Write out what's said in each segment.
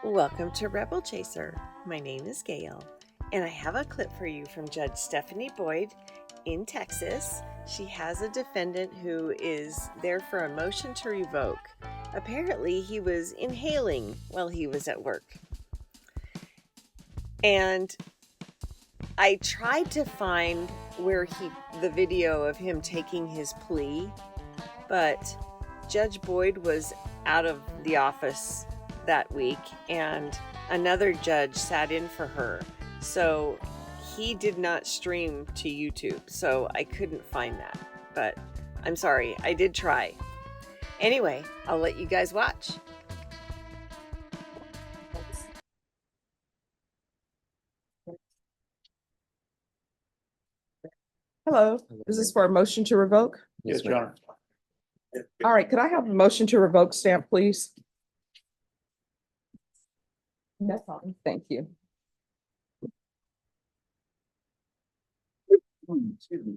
Welcome to Rebel Chaser. My name is Gail, and I have a clip for you from Judge Stephanie Boyd in Texas. She has a defendant who is there for a motion to revoke. Apparently, he was inhaling while he was at work. And I tried to find the video of him taking his plea, but Judge Boyd was out of the office that week and another judge sat in for her, so he did not stream to YouTube, so I couldn't find that, but I'm sorry, I did try. Anyway, I'll let you guys watch. Hello, is this for a motion to revoke? Yes, Your Honor. All right, could I have a motion to revoke stamp, please? That's fine, thank you. Excuse me.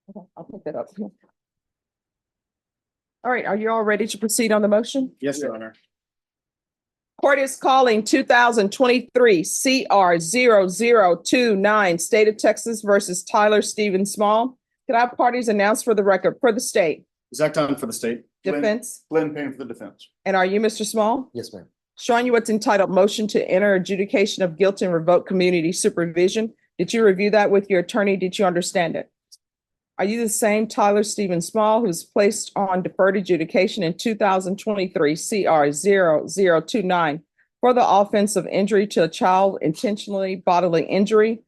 Okay, I'll pick that up. All right, are you all ready to proceed on the motion? Yes, Your Honor. Court is calling 2023 CR 0029, State of Texas versus Tyler Stephen Small. Could I have parties announced for the record for the state? Zach Dunn for the state. Defense? Glenn Payne for the defense. And are you Mr. Small? Yes, ma'am. Showing you what's entitled Motion to Enter Adjudication of Guilt and Revoke Community Supervision. Did you review that with your attorney? Did you understand it? Are you the same Tyler Stephen Small who's placed on deferred adjudication in 2023 CR 0029 for the offense of injury to a child, intentionally bodily injury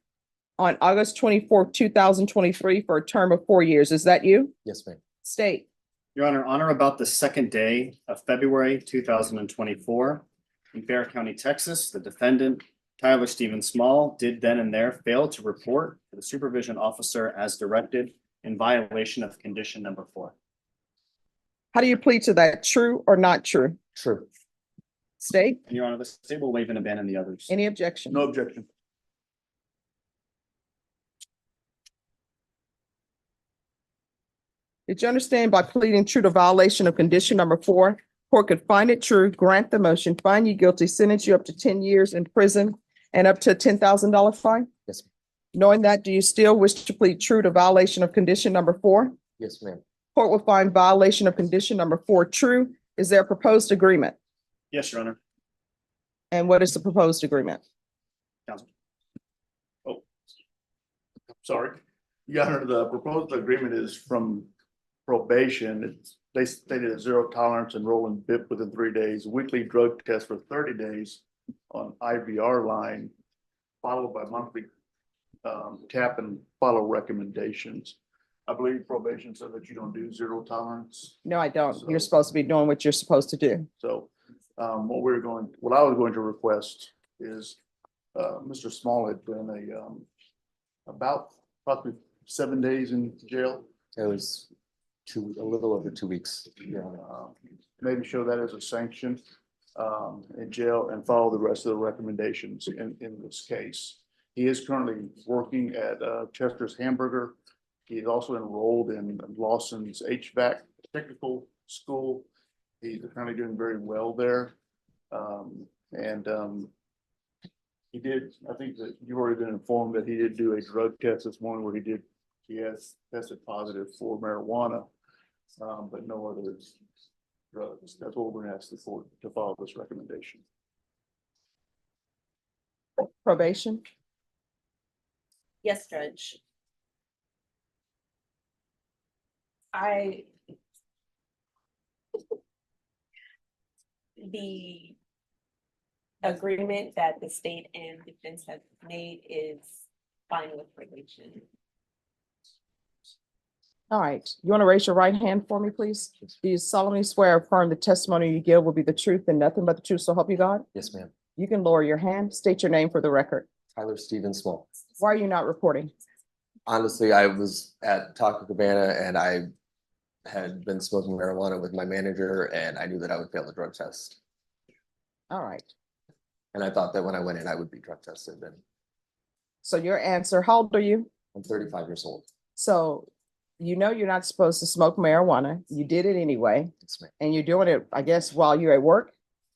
on August 24th, 2023 for a term of 4 years? Is that you? Yes, ma'am. State. Your Honor, on or about the second day of February 2024 in Bear County, Texas, the defendant, Tyler Stephen Small, did then and there fail to report to the supervision officer as directed in violation of condition number 4. How do you plead to that? True or not true? True. State. And Your Honor, the state will waive and abandon the others. Any objection? No objection. Did you understand by pleading true to violation of condition number 4, court could find it true, grant the motion, find you guilty, sentence you up to 10 years in prison and up to a $10,000 fine? Yes, ma'am. Knowing that, do you still wish to plead true to violation of condition number 4? Yes, ma'am. Court will find violation of condition number 4 true. Is there a proposed agreement? Yes, Your Honor. And what is the proposed agreement? Counsel. Sorry, Your Honor, the proposed agreement is from probation. They stated a 0 tolerance and rolling BIP within 3 days, weekly drug test for 30 days on IVR line, followed by monthly tap and follow recommendations. I believe probation said that you don't do 0 tolerance. No, I don't. You're supposed to be doing what you're supposed to do. So what I was going to request is Mr. Small had been about possibly 7 days in jail. It was a little over 2 weeks. Yeah, maybe show that as a sanction in jail and follow the rest of the recommendations in this case. He is currently working at Chester's Hamburger. He is also enrolled in Lawson's HVAC technical school. He's currently doing very well there. He did, I think that you've already been informed that he did do a drug test this morning where he has tested positive for marijuana, but no other drugs. That's what we're asking for, to follow this recommendation. Probation. Yes, Judge. The agreement that the state and defense have made is fine with probation. All right. You want to raise your right hand for me, please? Do you solemnly swear or affirm the testimony you give will be the truth and nothing but the truth, so help you God? Yes, ma'am. You can lower your hand. State your name for the record. Tyler Stephen Small. Why are you not reporting? Honestly, I was at Taco Cabana and I had been smoking marijuana with my manager and I knew that I would fail the drug test. All right. And I thought that when I went in, I would be drug tested. And So your answer, how old are you? I'm 35 years old. So you know you're not supposed to smoke marijuana. You did it anyway, Yes, ma'am. and you're doing it, I guess, while you're at work.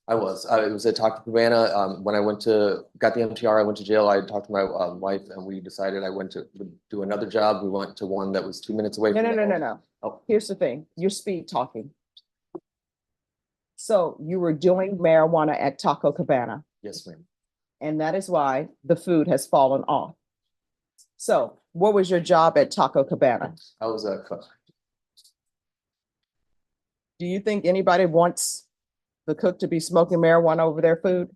I was at Taco Cabana. When I got the MTR, I went to jail. I talked to my wife and we decided I went to do another job. We went to one that was 2 minutes away. No, from no, the no, no, home. no. Oh. Here's the thing. You're speed talking. So you were doing marijuana at Taco Cabana, Yes, ma'am. and that is why the food has fallen off. So what was your job at Taco Cabana? I was a cook. Do you think anybody wants the cook to be smoking marijuana over their food?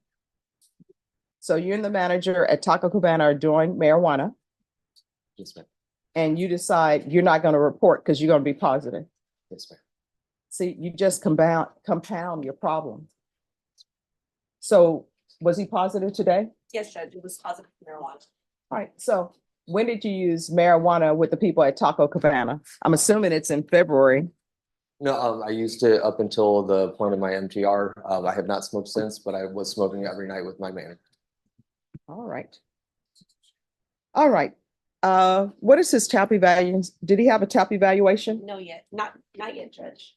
So you and the manager at Taco Cabana are doing marijuana, Yes, ma'am. and you decide you're not going to report because you're going to be positive. Yes, ma'am. See, you just compound your problem. So was he positive today? Yes, Judge, it was positive for marijuana. All right, so when did you use marijuana with the people at Taco Cabana? I'm assuming it's in February. No, I used it up until the point of my MTR. I have not smoked since, but I was smoking every night with my manager. All right. All right. What is his TAP evaluation? Did he have a TAP evaluation? No, yet, not yet, Judge.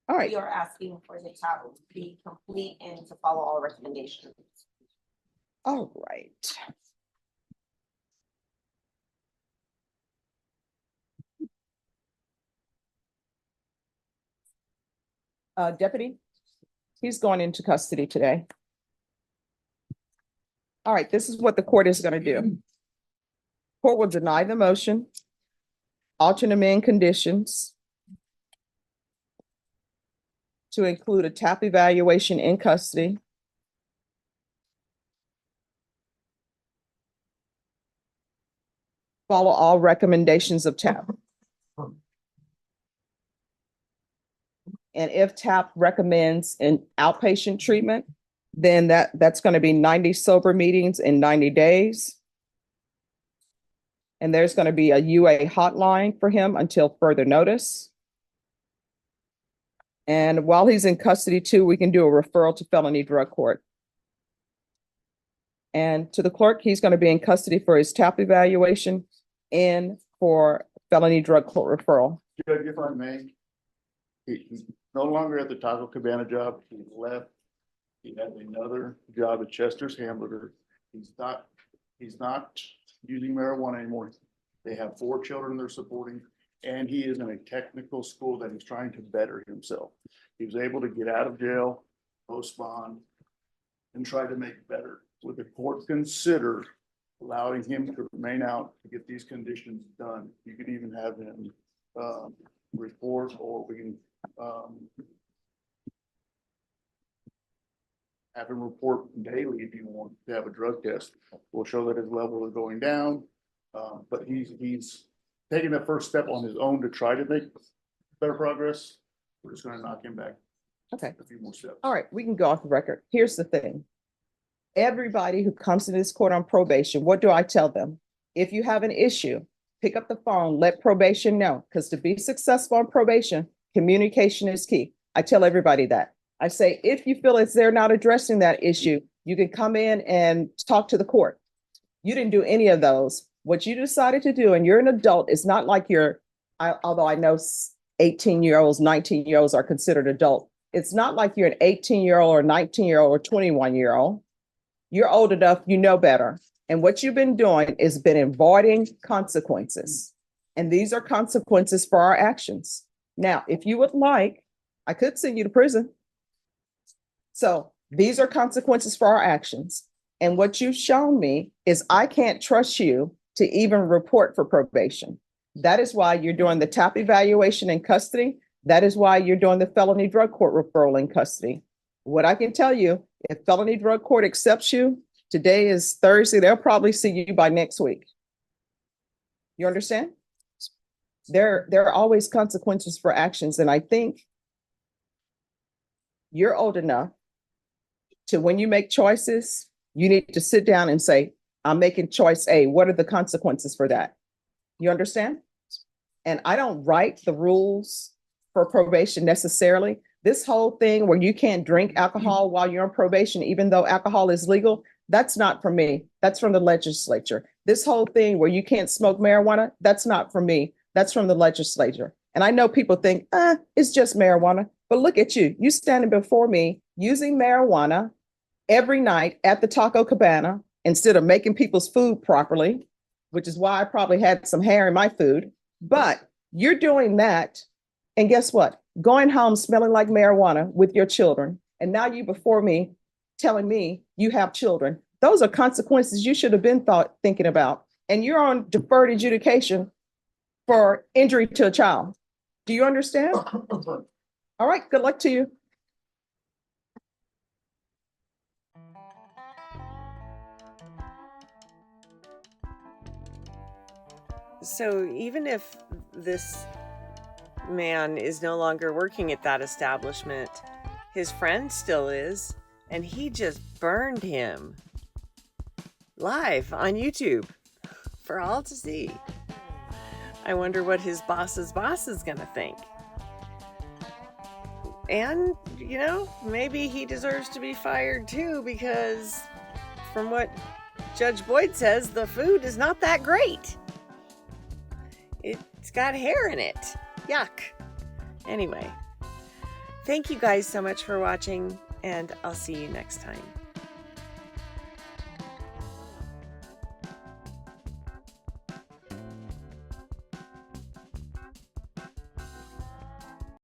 All right. We are asking for the TAP to be complete and to follow all recommendations. All right. Deputy, he's going into custody today. All right, this is what the court is going to do. Court will deny the motion, alter and amend conditions to include a TAP evaluation in custody, follow all recommendations of TAP. And if TAP recommends an outpatient treatment, then that's going to be 90 sober meetings in 90 days. And there's going to be a UA hotline for him until further notice. And while he's in custody too, we can do a referral to felony drug court. And to the clerk, he's going to be in custody for his TAP evaluation and for felony drug court referral. Judge, if I may, he's no longer at the Taco Cabana job. He left. He has another job at Chester's Hamburger. He's not using marijuana anymore. They have 4 children they're supporting, and he is in a technical school that he's trying to better himself. He was able to get out of jail, post bond, and try to make better. Would the court consider allowing him to remain out to get these conditions done? You could even have him report, or we can have him report daily if you want to have a drug test. We'll show that his level is going down, but he's taking the first step on his own to try to make better progress. We're just going to knock him back Okay. a few more steps. All right, we can go off the record. Here's the thing. Everybody who comes to this court on probation, what do I tell them? If you have an issue, pick up the phone, let probation know, because to be successful on probation, communication is key. I tell everybody that. I say, if you feel as they're not addressing that issue, you can come in and talk to the court. You didn't do any of those. What you decided to do, and you're an adult, it's not like although I know 18-year-olds, 19-year-olds are considered adult. It's not like you're an 18-year-old or 19-year-old or 21-year-old. You're old enough, you know better. And what you've been doing is been avoiding consequences. And these are consequences for our actions. Now, if you would like, I could send you to prison. So these are consequences for our actions. And what you've shown me is I can't trust you to even report for probation. That is why you're doing the TAP evaluation in custody. That is why you're doing the felony drug court referral in custody. What I can tell you, if felony drug court accepts you, today is Thursday, they'll probably see you by next week. You understand? There are always consequences for actions. And I think you're old enough to, when you make choices, you need to sit down and say, I'm making choice A. What are the consequences for that? You understand? And I don't write the rules for probation necessarily. This whole thing where you can't drink alcohol while you're on probation, even though alcohol is legal, that's not from me. That's from the legislature. This whole thing where you can't smoke marijuana, that's not from me. That's from the legislature. And I know people think, it's just marijuana. But look at you, you standing before me using marijuana every night at the Taco Cabana instead of making people's food properly, which is why I probably had some hair in my food. But you're doing that. And guess what? Going home smelling like marijuana with your children. And now you before me telling me you have children. Those are consequences you should have been thinking about. And you're on deferred adjudication for injury to a child. Do you understand? All right, good luck to you. So even if this man is no longer working at that establishment, his friend still is, and he just burned him live on YouTube for all to see. I wonder what his boss's boss is gonna think. And, you know, maybe he deserves to be fired too, because from what Judge Boyd says, the food is not that great. It's got hair in it. Yuck. Anyway, thank you guys so much for watching, and I'll see you next time.